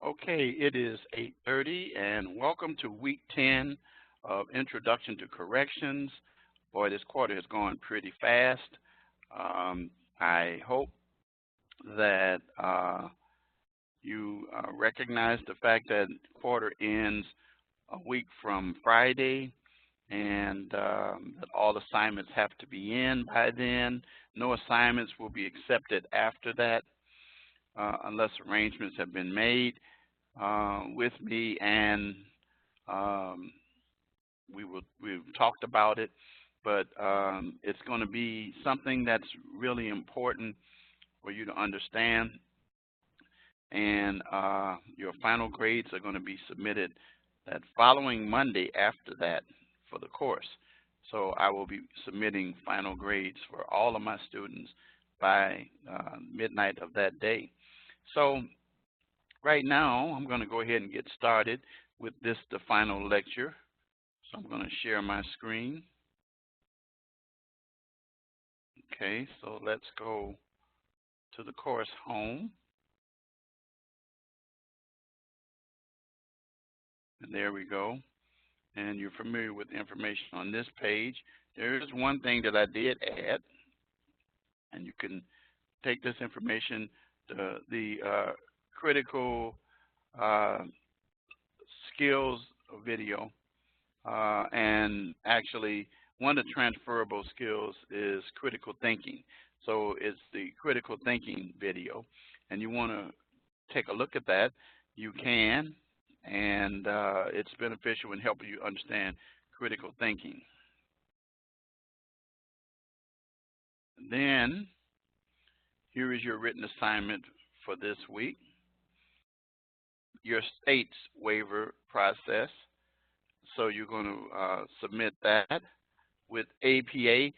Okay, it is 8:30 and welcome to week 10 of Introduction to Corrections. Boy, this quarter has gone pretty fast. I hope that you recognize the fact that quarter ends a week from Friday and that all assignments have to be in by then. No assignments will be accepted after that unless arrangements have been made with me, and um, we've talked about it, but it's going to be something that's really important for you to understand. And your final grades are going to be submitted that following Monday after that for the course. So I will be submitting final grades for all of my students by midnight of that day. So right now, I'm going to go ahead and get started with the final lecture. So I'm going to share my screen. Okay, so let's go to the course home. And there we go. And you're familiar with the information on this page. There is one thing that I did add, and you can take this information, the critical skills video, and actually one of the transferable skills is critical thinking. So it's the critical thinking video, and you want to take a look at that. You can, and it's beneficial in helping you understand critical thinking. Then here is your written assignment for this week. Your state's waiver process. So you're going to submit that with APA.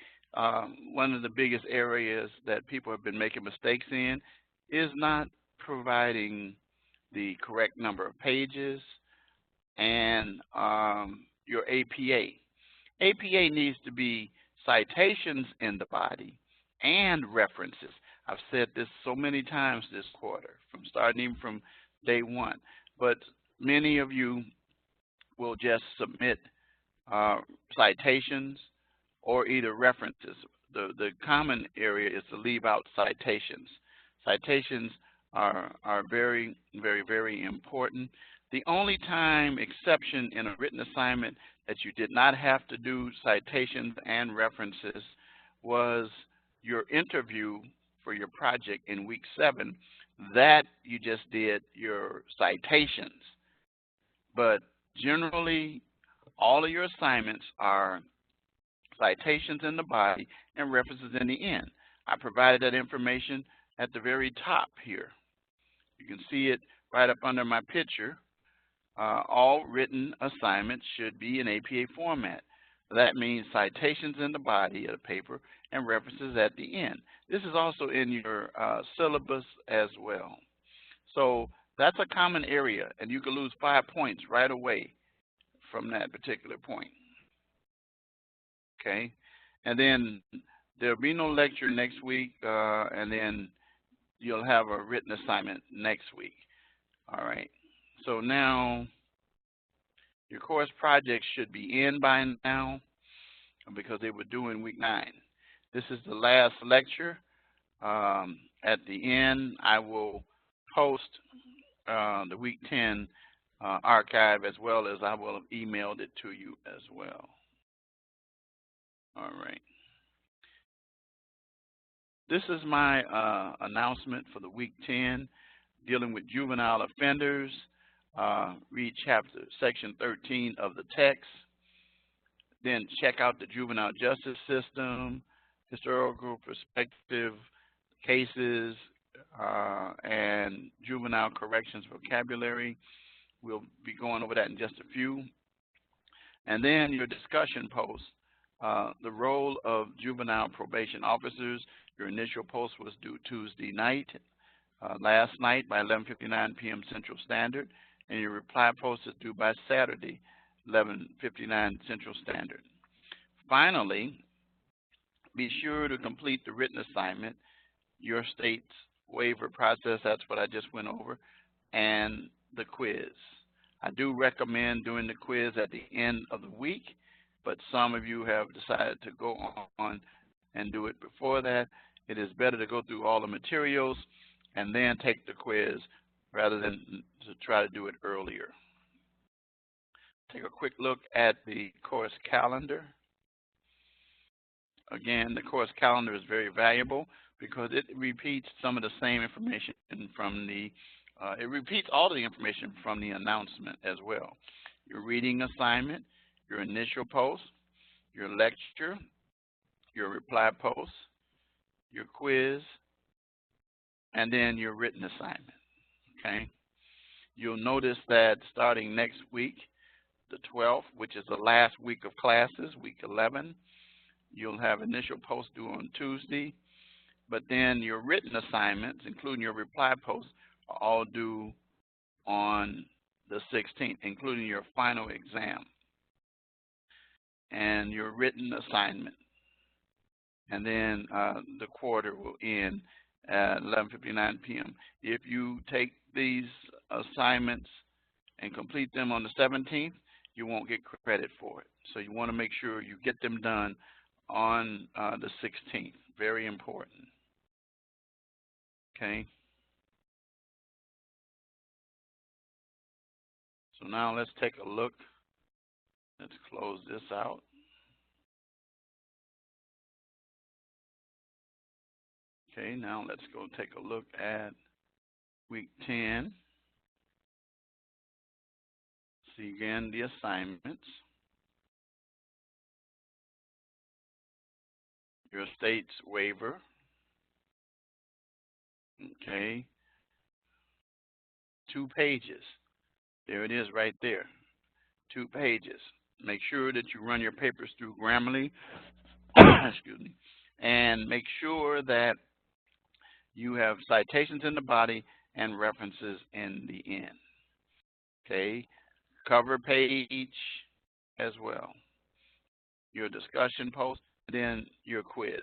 One of the biggest areas that people have been making mistakes in is not providing the correct number of pages and your APA. APA needs to be citations in the body and references. I've said this so many times this quarter, starting even from day one, but many of you will just submit citations or either references. The common area is to leave out citations. Citations are very, very, very important. The only time exception in a written assignment that you did not have to do citations and references was your interview for your project in week 7. That you just did your citations. But generally, all of your assignments are citations in the body and references in the end. I provided that information at the very top here. You can see it right up under my picture. All written assignments should be in APA format. That means citations in the body of the paper and references at the end. This is also in your syllabus as well. So that's a common area, and you can lose 5 points right away from that particular point. Okay, and then there'll be no lecture next week, and then you'll have a written assignment next week. All right, so now your course projects should be in by now because they were due in week 9. This is the last lecture. At the end, I will post the week 10 archive, as well as I will have emailed it to you as well. All right. This is my announcement for the week 10, dealing with juvenile offenders. Read section 13 of the text. Then check out the juvenile justice system, historical perspective cases, and juvenile corrections vocabulary. We'll be going over that in just a few. And then your discussion post, the role of juvenile probation officers. Your initial post was due Tuesday night, last night by 11:59 p.m. Central Standard, and your reply post is due by Saturday, 11:59 Central Standard. Finally, be sure to complete the written assignment, your state's waiver process, that's what I just went over, and the quiz. I do recommend doing the quiz at the end of the week, but some of you have decided to go on and do it before that. It is better to go through all the materials and then take the quiz rather than to try to do it earlier. Take a quick look at the course calendar. Again, the course calendar is very valuable because it repeats some of the same information from the, it repeats all of the information from the announcement as well. Your reading assignment, your initial post, your lecture, your reply post, your quiz, and then your written assignment, okay? You'll notice that starting next week, the 12th, which is the last week of classes, week 11, you'll have initial post due on Tuesday, but then your written assignments, including your reply posts, are all due on the 16th, including your final exam and your written assignment. And then the quarter will end at 11:59 p.m. If you take these assignments and complete them on the 17th, you won't get credit for it. So you want to make sure you get them done on the 16th. Very important. Okay. So now let's take a look. Let's close this out. Okay, now let's go take a look at week 10. See again the assignments. Your state's waiver. Okay. 2 pages. There it is right there. 2 pages. Make sure that you run your papers through Grammarly. Excuse me. And make sure that you have citations in the body and references in the end. Okay. Cover page as well. Your discussion post, and then your quiz.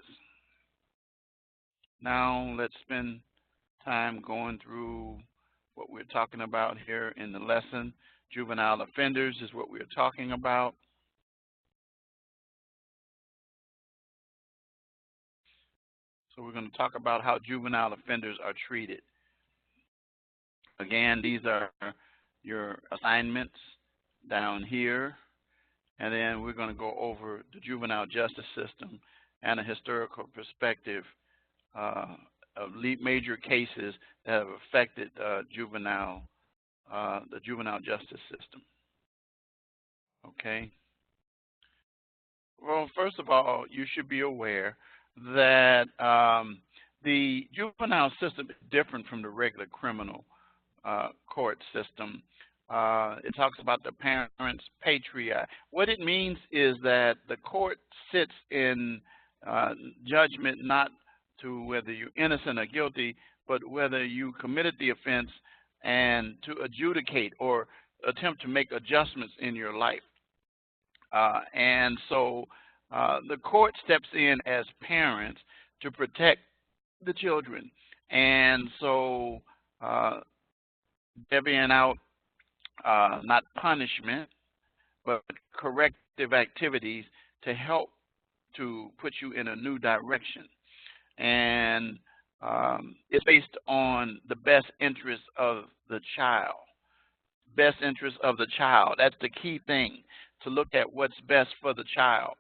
Now let's spend time going through what we're talking about here in the lesson. Juvenile offenders is what we're talking about. So we're going to talk about how juvenile offenders are treated. Again, these are your assignments down here. And then we're going to go over the juvenile justice system and a historical perspective of major cases that have affected the juvenile justice system. Okay. Well, first of all, you should be aware that the juvenile system is different from the regular criminal court system. It talks about the parents' patriae. What it means is that the court sits in judgment not to whether you're innocent or guilty, but whether you committed the offense and to adjudicate or attempt to make adjustments in your life. And so the court steps in as parents to protect the children. And so they're being out not punishment, but corrective activities to help to put you in a new direction. And it's based on the best interest of the child. Best interest of the child. That's the key thing, to look at what's best for the child,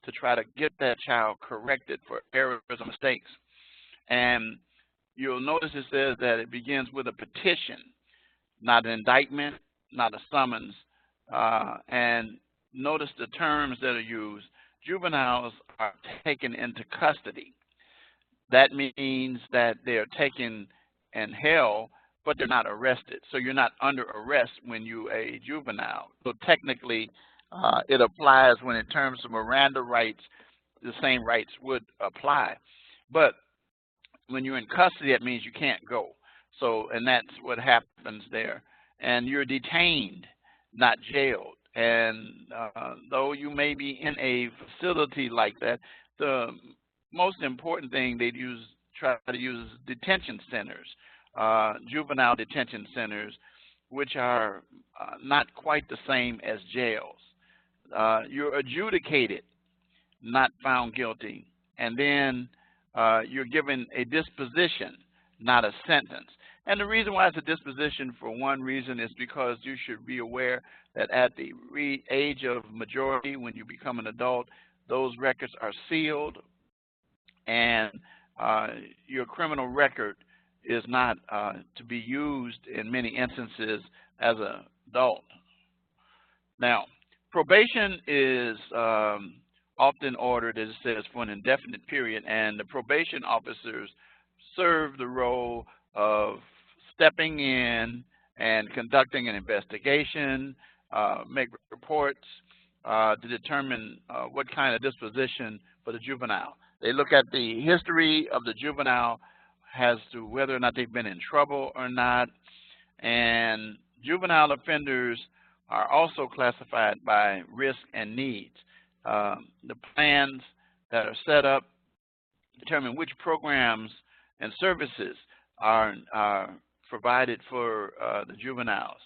to try to get that child corrected for errors or mistakes. And you'll notice it says that it begins with a petition, not an indictment, not a summons. And notice the terms that are used. Juveniles are taken into custody. That means that they are taken and held, but they're not arrested. So you're not under arrest when you're a juvenile. So technically, it applies when in terms of Miranda rights, the same rights would apply. But when you're in custody, that means you can't go. So, and that's what happens there. And you're detained, not jailed. And though you may be in a facility like that, the most important thing they try to use detention centers, juvenile detention centers, which are not quite the same as jails. You're adjudicated, not found guilty, and then you're given a disposition, not a sentence. And the reason why it's a disposition, for one reason, is because you should be aware that at the age of majority, when you become an adult, those records are sealed, and your criminal record is not to be used in many instances as an adult. Now, probation is often ordered, as it says, for an indefinite period, and the probation officers serve the role of stepping in and conducting an investigation, make reports to determine what kind of disposition for the juvenile. They look at the history of the juvenile as to whether or not they've been in trouble or not, and juvenile offenders are also classified by risk and needs. The plans that are set up determine which programs and services are provided for the juveniles.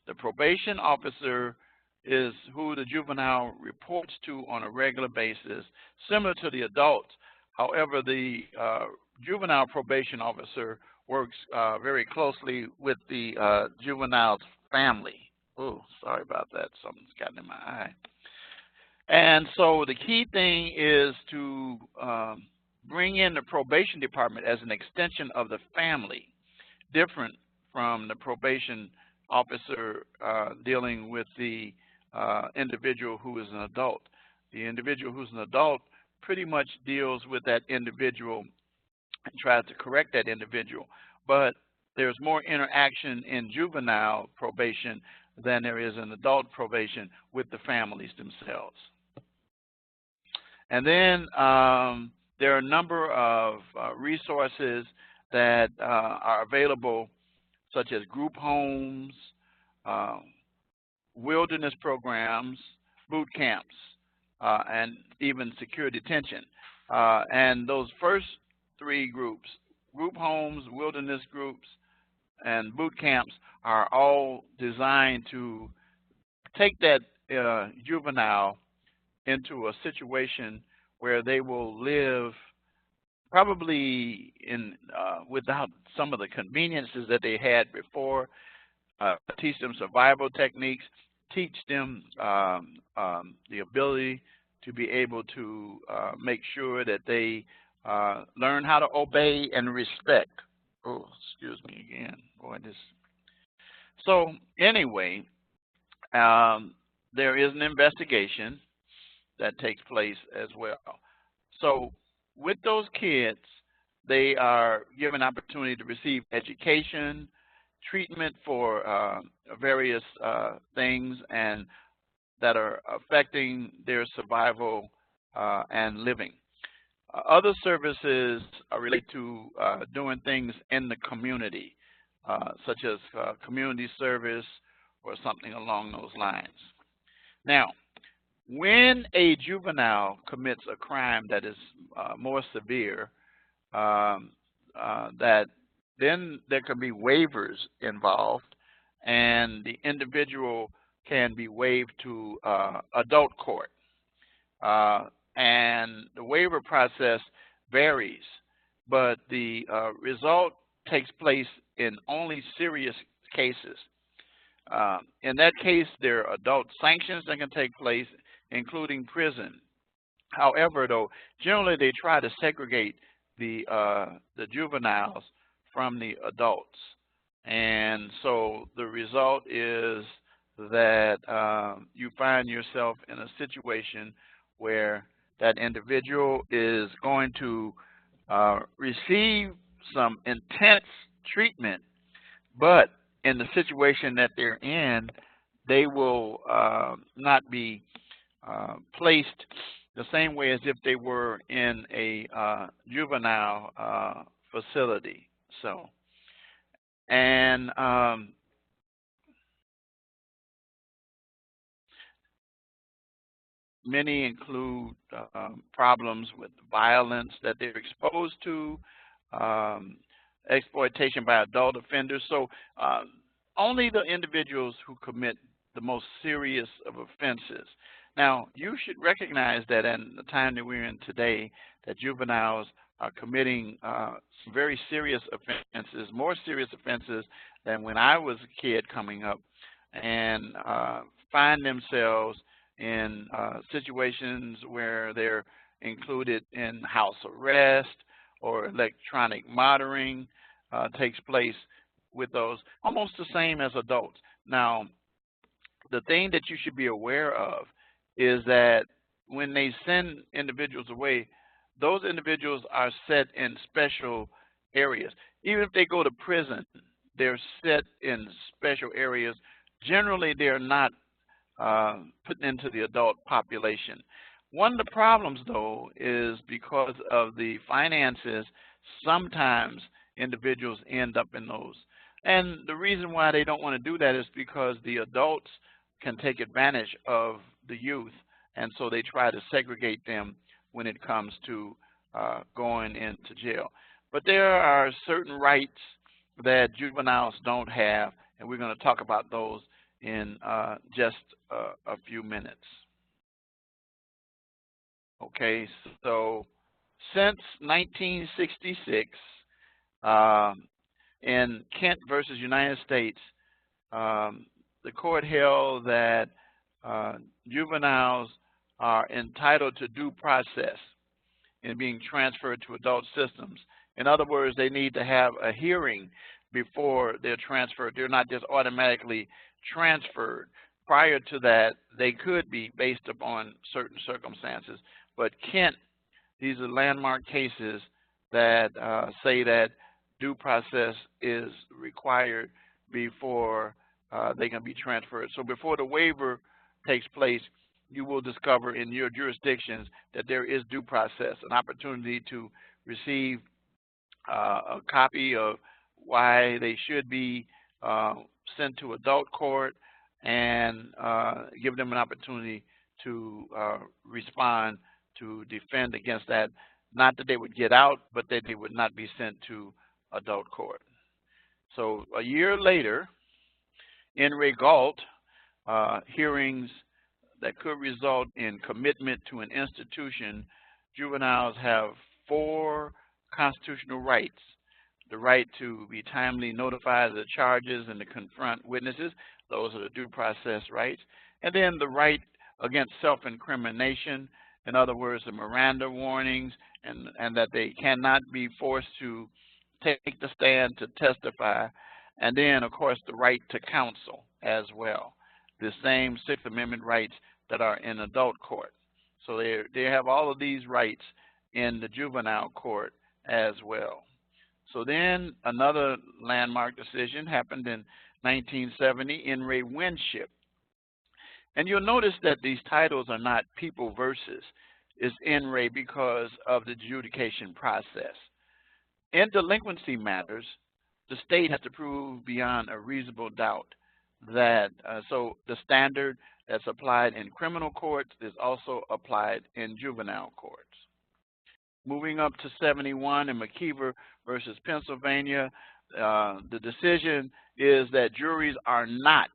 The probation officer is who the juvenile reports to on a regular basis, similar to the adults. However, the juvenile probation officer works very closely with the juvenile's family. Oh, sorry about that. Something's gotten in my eye. And so the key thing is to bring in the probation department as an extension of the family, different from the probation officer dealing with the individual who is an adult. The individual who's an adult pretty much deals with that individual and tries to correct that individual. But there's more interaction in juvenile probation than there is in adult probation with the families themselves. And then there are a number of resources that are available, such as group homes, wilderness programs, boot camps, and even secure detention. And those first three groups, group homes, wilderness groups, and boot camps, are all designed to take that juvenile into a situation where they will live probably in without some of the conveniences that they had before, teach them survival techniques, teach them the ability to be able to make sure that they learn how to obey and respect. Oh, excuse me again. Boy, this. So anyway, there is an investigation that takes place as well. So with those kids, they are given opportunity to receive education, treatment for various things and that are affecting their survival and living. Other services are related to doing things in the community, such as community service or something along those lines. Now, when a juvenile commits a crime that is more severe, that then there can be waivers involved, and the individual can be waived to adult court. And the waiver process varies, but the result takes place in only serious cases. In that case, there are adult sanctions that can take place, including prison. However, though, generally they try to segregate the juveniles from the adults. And so the result is that you find yourself in a situation where that individual is going to receive some intense treatment, but in the situation that they're in, they will not be placed the same way as if they were in a juvenile facility. So, and many include problems with violence that they're exposed to, exploitation by adult offenders. So only the individuals who commit the most serious of offenses. Now, you should recognize that in the time that we're in today, that juveniles are committing some very serious offenses, more serious offenses than when I was a kid coming up, and find themselves in situations where they're included in house arrest or electronic monitoring takes place with those, almost the same as adults. Now, the thing that you should be aware of is that when they send individuals away, those individuals are set in special areas. Even if they go to prison, they're set in special areas. Generally, they're not put into the adult population. One of the problems, though, is because of the finances, sometimes individuals end up in those. And the reason why they don't want to do that is because the adults can take advantage of the youth, and so they try to segregate them when it comes to going into jail. But there are certain rights that juveniles don't have, and we're going to talk about those in just a few minutes. Okay, so since 1966, in Kent versus United States, the court held that juveniles are entitled to due process in being transferred to adult systems. In other words, they need to have a hearing before they're transferred. They're not just automatically transferred. Prior to that, they could be based upon certain circumstances. But Kent, these are landmark cases that say that due process is required before they can be transferred. So before the waiver takes place, you will discover in your jurisdictions that there is due process, an opportunity to receive a copy of why they should be sent to adult court, and give them an opportunity to respond, to defend against that. Not that they would get out, but that they would not be sent to adult court. So a year later, in Galt, hearings that could result in commitment to an institution, juveniles have 4 constitutional rights. The right to be timely notified of the charges and to confront witnesses. Those are the due process rights. And then the right against self-incrimination. In other words, the Miranda warnings, and that they cannot be forced to take the stand to testify. And then, of course, the right to counsel as well. The same Sixth Amendment rights that are in adult court. So they have all of these rights in the juvenile court as well. So then another landmark decision happened in 1970 in Winship. And you'll notice that these titles are not people versus. It's in re because of the adjudication process. In delinquency matters, the state has to prove beyond a reasonable doubt that, so the standard that's applied in criminal courts is also applied in juvenile courts. Moving up to 71 in McKeever versus Pennsylvania, the decision is that juries are not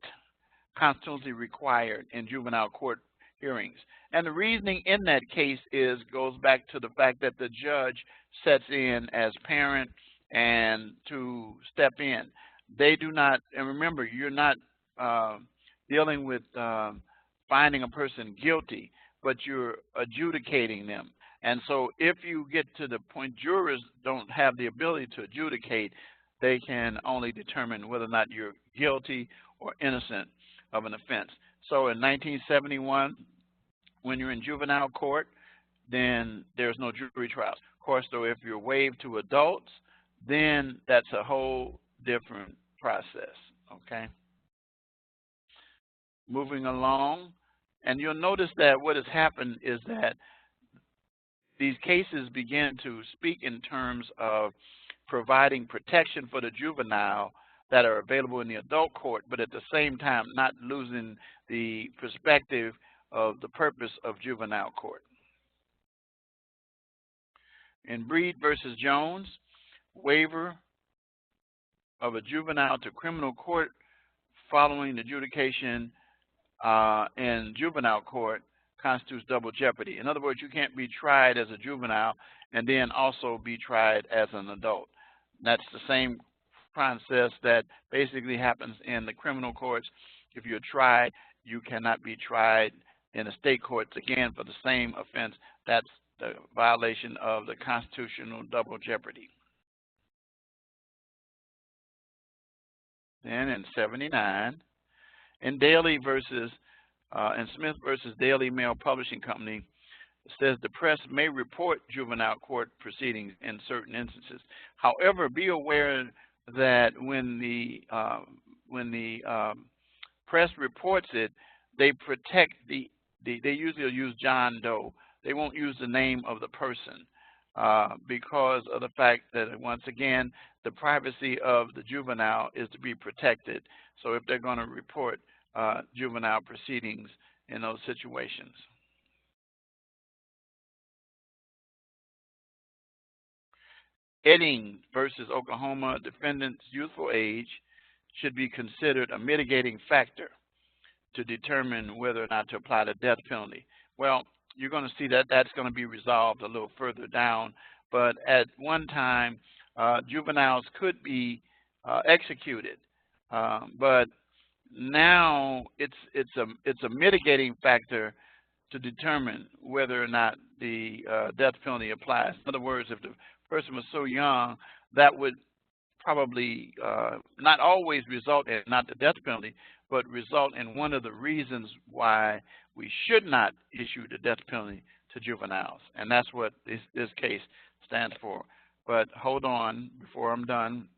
constitutionally required in juvenile court hearings. And the reasoning in that case goes back to the fact that the judge sets in as parent and to step in. They do not, and remember, you're not dealing with finding a person guilty, but you're adjudicating them. And so if you get to the point jurors don't have the ability to adjudicate, they can only determine whether or not you're guilty or innocent of an offense. So in 1971, when you're in juvenile court, then there's no jury trials. Of course, though, if you're waived to adults, then that's a whole different process, okay? Moving along, and you'll notice that what has happened is that these cases begin to speak in terms of providing protection for the juvenile that are available in the adult court, but at the same time not losing the perspective of the purpose of juvenile court. In Breed versus Jones, waiver of a juvenile to criminal court following the adjudication in juvenile court constitutes double jeopardy. In other words, you can't be tried as a juvenile and then also be tried as an adult. That's the same process that basically happens in the criminal courts. If you're tried, you cannot be tried in the state courts again for the same offense. That's the violation of the constitutional double jeopardy. Then in 79, in Daly versus in Smith versus Daily Mail Publishing Company, it says the press may report juvenile court proceedings in certain instances. However, be aware that when the press reports it, they protect they usually use John Doe. They won't use the name of the person because of the fact that, once again, the privacy of the juvenile is to be protected. So if they're going to report juvenile proceedings in those situations. Edding versus Oklahoma, defendant's youthful age should be considered a mitigating factor to determine whether or not to apply the death penalty. Well, you're going to see that that's going to be resolved a little further down, but at one time, juveniles could be executed, but now it's a mitigating factor to determine whether or not the death penalty applies. In other words, if the person was so young, that would probably not always result in not the death penalty, but result in one of the reasons why we should not issue the death penalty to juveniles. And that's what this case stands for. But hold on, before I'm done,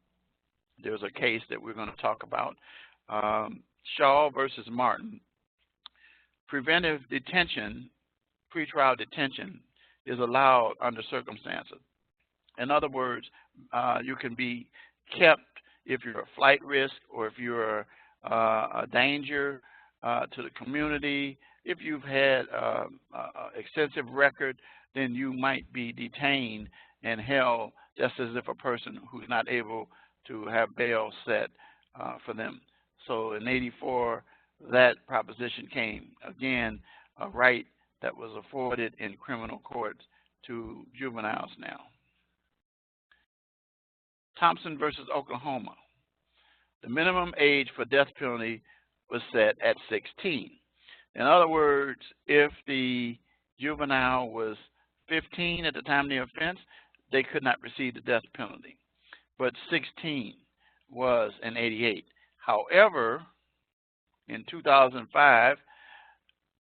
there's a case that we're going to talk about. Shaw versus Martin. Preventive detention, pretrial detention, is allowed under circumstances. In other words, you can be kept if you're a flight risk or if you're a danger to the community. If you've had extensive record, then you might be detained and held just as if a person who's not able to have bail set for them. So in '84, that proposition came. Again, a right that was afforded in criminal courts to juveniles now. Thompson versus Oklahoma. The minimum age for death penalty was set at 16. In other words, if the juvenile was 15 at the time of the offense, they could not receive the death penalty. But 16 was in '88. However, in 2005,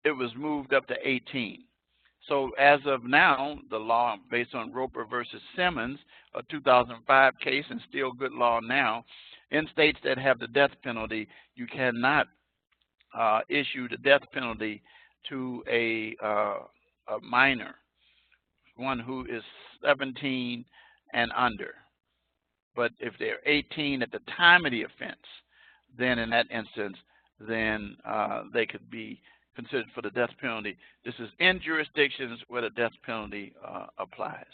it was moved up to 18. So as of now, the law based on Roper versus Simmons, a 2005 case and still good law now, in states that have the death penalty, you cannot issue the death penalty to a minor, one who is 17 and under. But if they're 18 at the time of the offense, then in that instance, then they could be considered for the death penalty. This is in jurisdictions where the death penalty applies.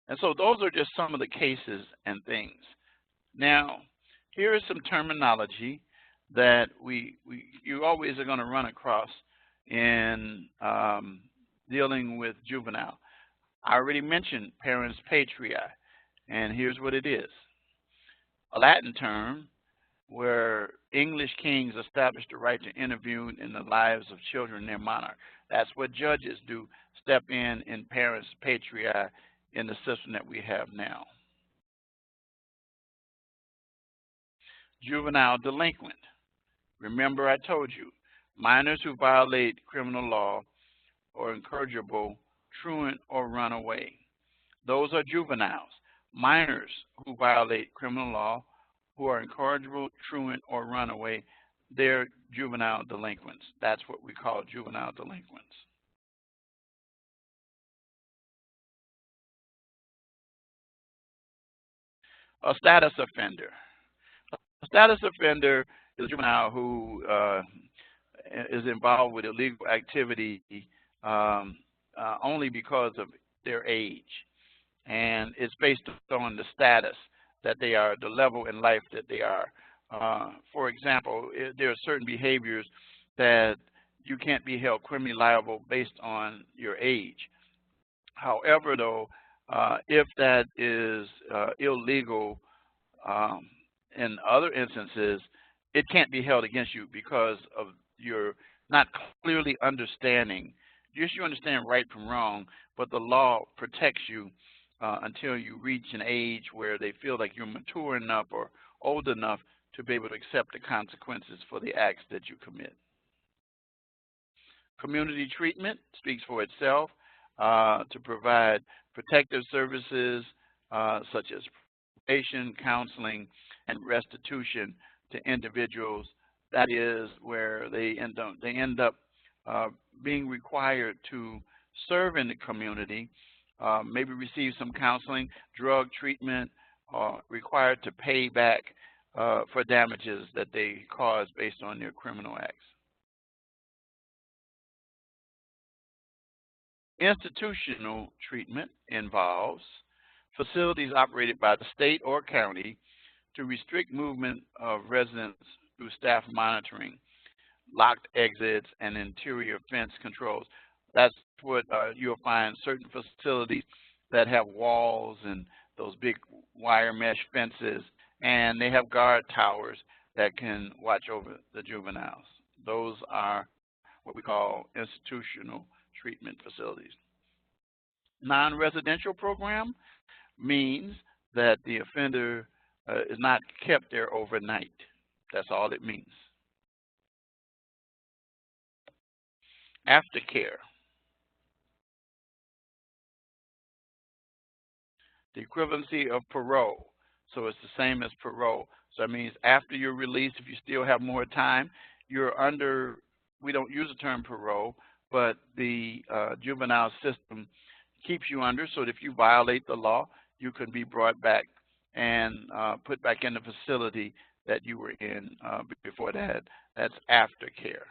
And so those are just some of the cases and things. Now, here is some terminology that you always are going to run across in dealing with juvenile. I already mentioned parens patriae, and here's what it is. A Latin term where English kings established the right to intervene in the lives of children and their monarch. That's what judges do, step in parens patriae in the system that we have now. Juvenile delinquent. Remember I told you, minors who violate criminal law or incorrigible, truant, or run away. Those are juveniles. Minors who violate criminal law, who are incorrigible, truant, or run away, they're juvenile delinquents. That's what we call juvenile delinquents. A status offender. A status offender is a juvenile who is involved with illegal activity only because of their age. And it's based on the status that they are, the level in life that they are. For example, there are certain behaviors that you can't be held criminally liable based on your age. However, though, if that is illegal um, in other instances, it can't be held against you because of your not clearly understanding. Yes, you understand right from wrong, but the law protects you until you reach an age where they feel like you're mature enough or old enough to be able to accept the consequences for the acts that you commit. Community treatment speaks for itself to provide protective services such as probation, counseling, and restitution to individuals. That is where they end up being required to serve in the community, maybe receive some counseling, drug treatment, required to pay back for damages that they caused based on their criminal acts. Institutional treatment involves facilities operated by the state or county to restrict movement of residents through staff monitoring, locked exits, and interior fence controls. That's what you'll find certain facilities that have walls and those big wire mesh fences, and they have guard towers that can watch over the juveniles. Those are what we call institutional treatment facilities. Non-residential program means that the offender is not kept there overnight. That's all it means. Aftercare. The equivalency of parole. So it's the same as parole. So that means after you're released, if you still have more time, you're under, we don't use the term parole, but the juvenile system keeps you under, so that if you violate the law, you can be brought back and put back in the facility that you were in before that. That's aftercare.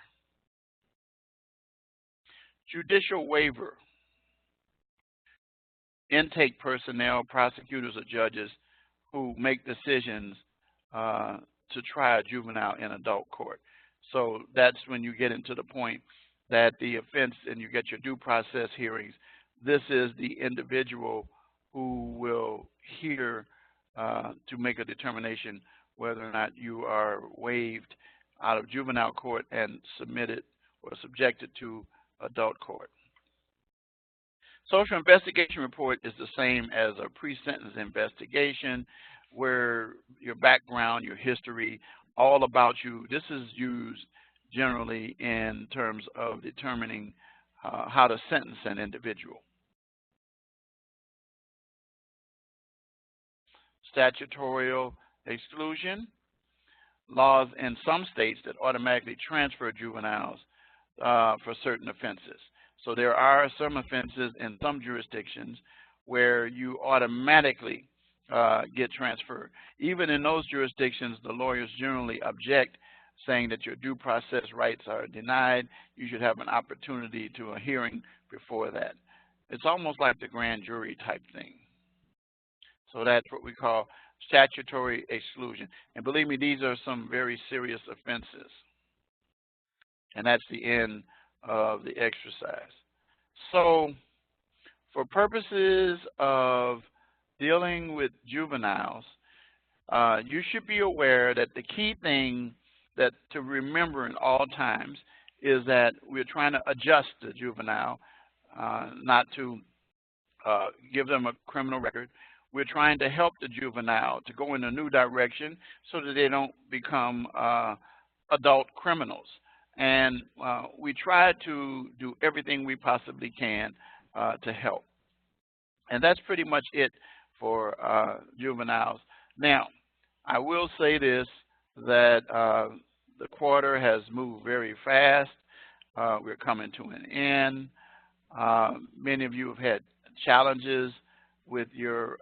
Judicial waiver. Intake personnel, prosecutors, or judges who make decisions to try a juvenile in adult court. So that's when you get into the point that the offense and you get your due process hearings. This is the individual who will hear to make a determination whether or not you are waived out of juvenile court and submitted or subjected to adult court. Social investigation report is the same as a pre-sentence investigation, where your background, your history, all about you. This is used generally in terms of determining how to sentence an individual. Statutory exclusion. Laws in some states that automatically transfer juveniles for certain offenses. So there are some offenses in some jurisdictions where you automatically get transferred. Even in those jurisdictions, the lawyers generally object, saying that your due process rights are denied. You should have an opportunity to a hearing before that. It's almost like the grand jury type thing. So that's what we call statutory exclusion. And believe me, these are some very serious offenses. And that's the end of the exercise. So for purposes of dealing with juveniles, you should be aware that the key thing that to remember in all times is that we're trying to adjust the juvenile, not to give them a criminal record. We're trying to help the juvenile to go in a new direction so that they don't become adult criminals. And we try to do everything we possibly can to help. And that's pretty much it for juveniles. Now, I will say this, that the quarter has moved very fast. We're coming to an end. Many of you have had challenges with your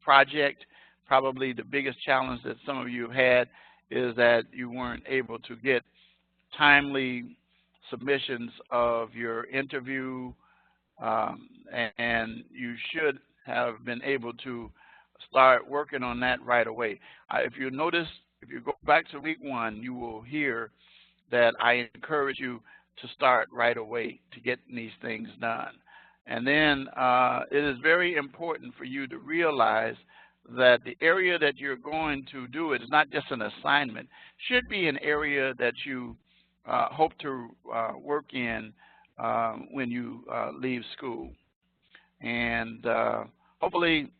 project. Probably the biggest challenge that some of you have had is that you weren't able to get timely submissions of your interview, and you should have been able to start working on that right away. If you notice if you go back to week 1, you will hear that I encourage you to start right away to get these things done. And then it is very important for you to realize that the area that you're going to do it is not just an assignment, should be an area that you hope to work in when you leave school. And hopefully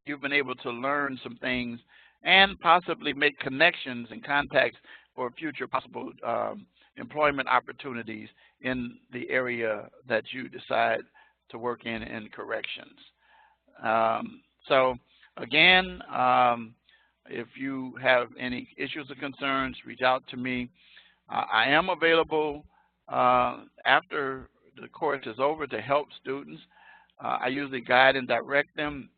you've been able to learn some things and possibly make connections and contacts for future possible employment opportunities in the area that you decide to work in corrections. So again, if you have any issues or concerns, reach out to me. I am available after the course is over to help students. I usually guide and direct them.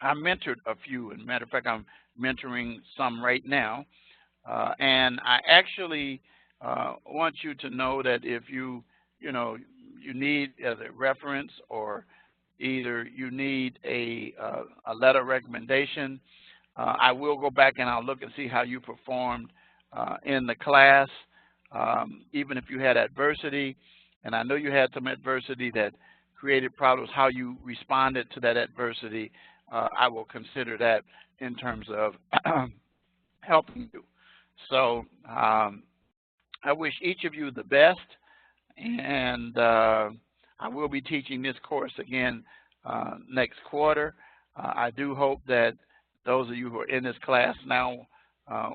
I mentored a few, and matter of fact, I'm mentoring some right now. And I actually want you to know that if you need as a reference, or either you need a letter of recommendation, I will go back and I'll look and see how you performed in the class, even if you had adversity. And I know you had some adversity that created problems, how you responded to that adversity. I will consider that in terms of helping you. So I wish each of you the best, and I will be teaching this course again next quarter. I do hope that those of you who are in this class now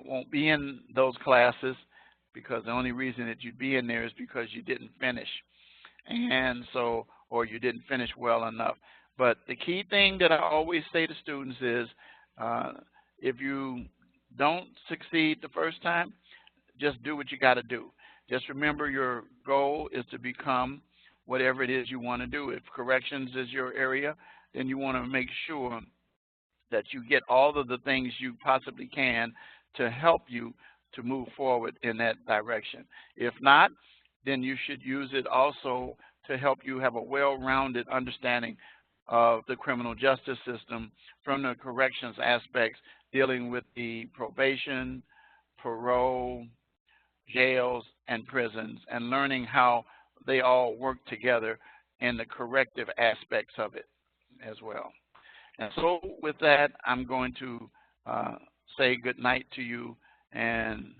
won't be in those classes, because the only reason that you'd be in there is because you didn't finish, and so, or you didn't finish well enough. But the key thing that I always say to students is, if you don't succeed the first time, just do what you got to do. Just remember, your goal is to become whatever it is you want to do. If corrections is your area, then you want to make sure that you get all of the things you possibly can to help you to move forward in that direction. If not, then you should use it also to help you have a well-rounded understanding of the criminal justice system from the corrections aspects, dealing with the probation, parole, jails, and prisons, and learning how they all work together in the corrective aspects of it as well. And so with that, I'm going to say good night to you, and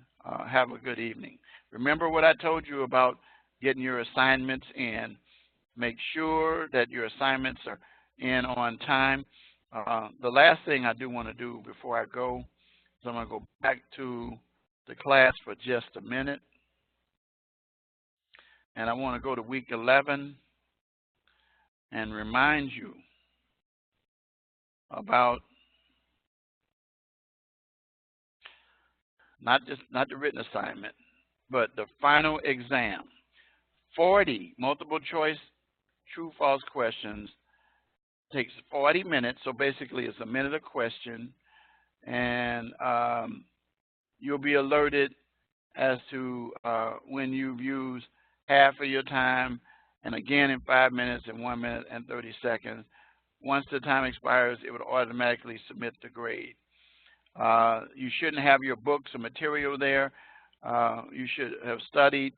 have a good evening. Remember what I told you about getting your assignments in. Make sure that your assignments are in on time. The last thing I do want to do before I go is I'm going to go back to the class for just a minute. And I want to go to week 11 and remind you about not the written assignment, but the final exam. 40 multiple choice true-false questions. Takes 40 minutes, so basically it's a minute a question, and you'll be alerted as to when you've used half of your time, and again in 5 minutes and 1 minute and 30 seconds. Once the time expires, it would automatically submit the grade. You shouldn't have your books or material there. You should have studied.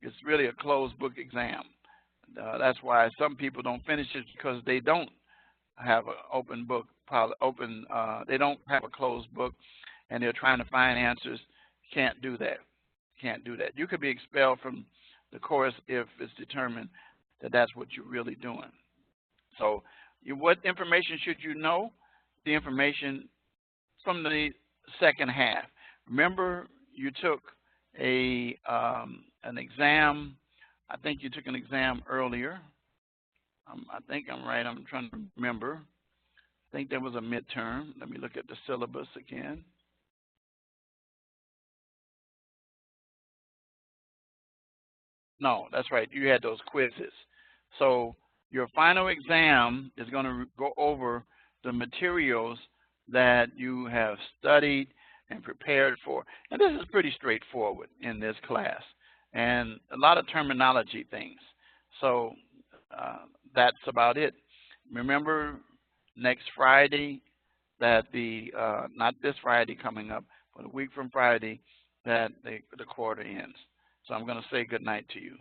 It's really a closed book exam. That's why some people don't finish it, because they don't have an open book, they don't have a closed book, and they're trying to find answers. Can't do that. Can't do that. You could be expelled from the course if it's determined that that's what you're really doing. So what information should you know? The information from the second half. Remember, you took an exam. I think you took an exam earlier. I think I'm right. I'm trying to remember. I think there was a midterm. Let me look at the syllabus again. No, that's right. You had those quizzes. So your final exam is going to go over the materials that you have studied and prepared for. And this is pretty straightforward in this class, and a lot of terminology things. So that's about it. Remember, next Friday, that not this Friday coming up, for the week from Friday that the quarter ends. So I'm going to say good night to you.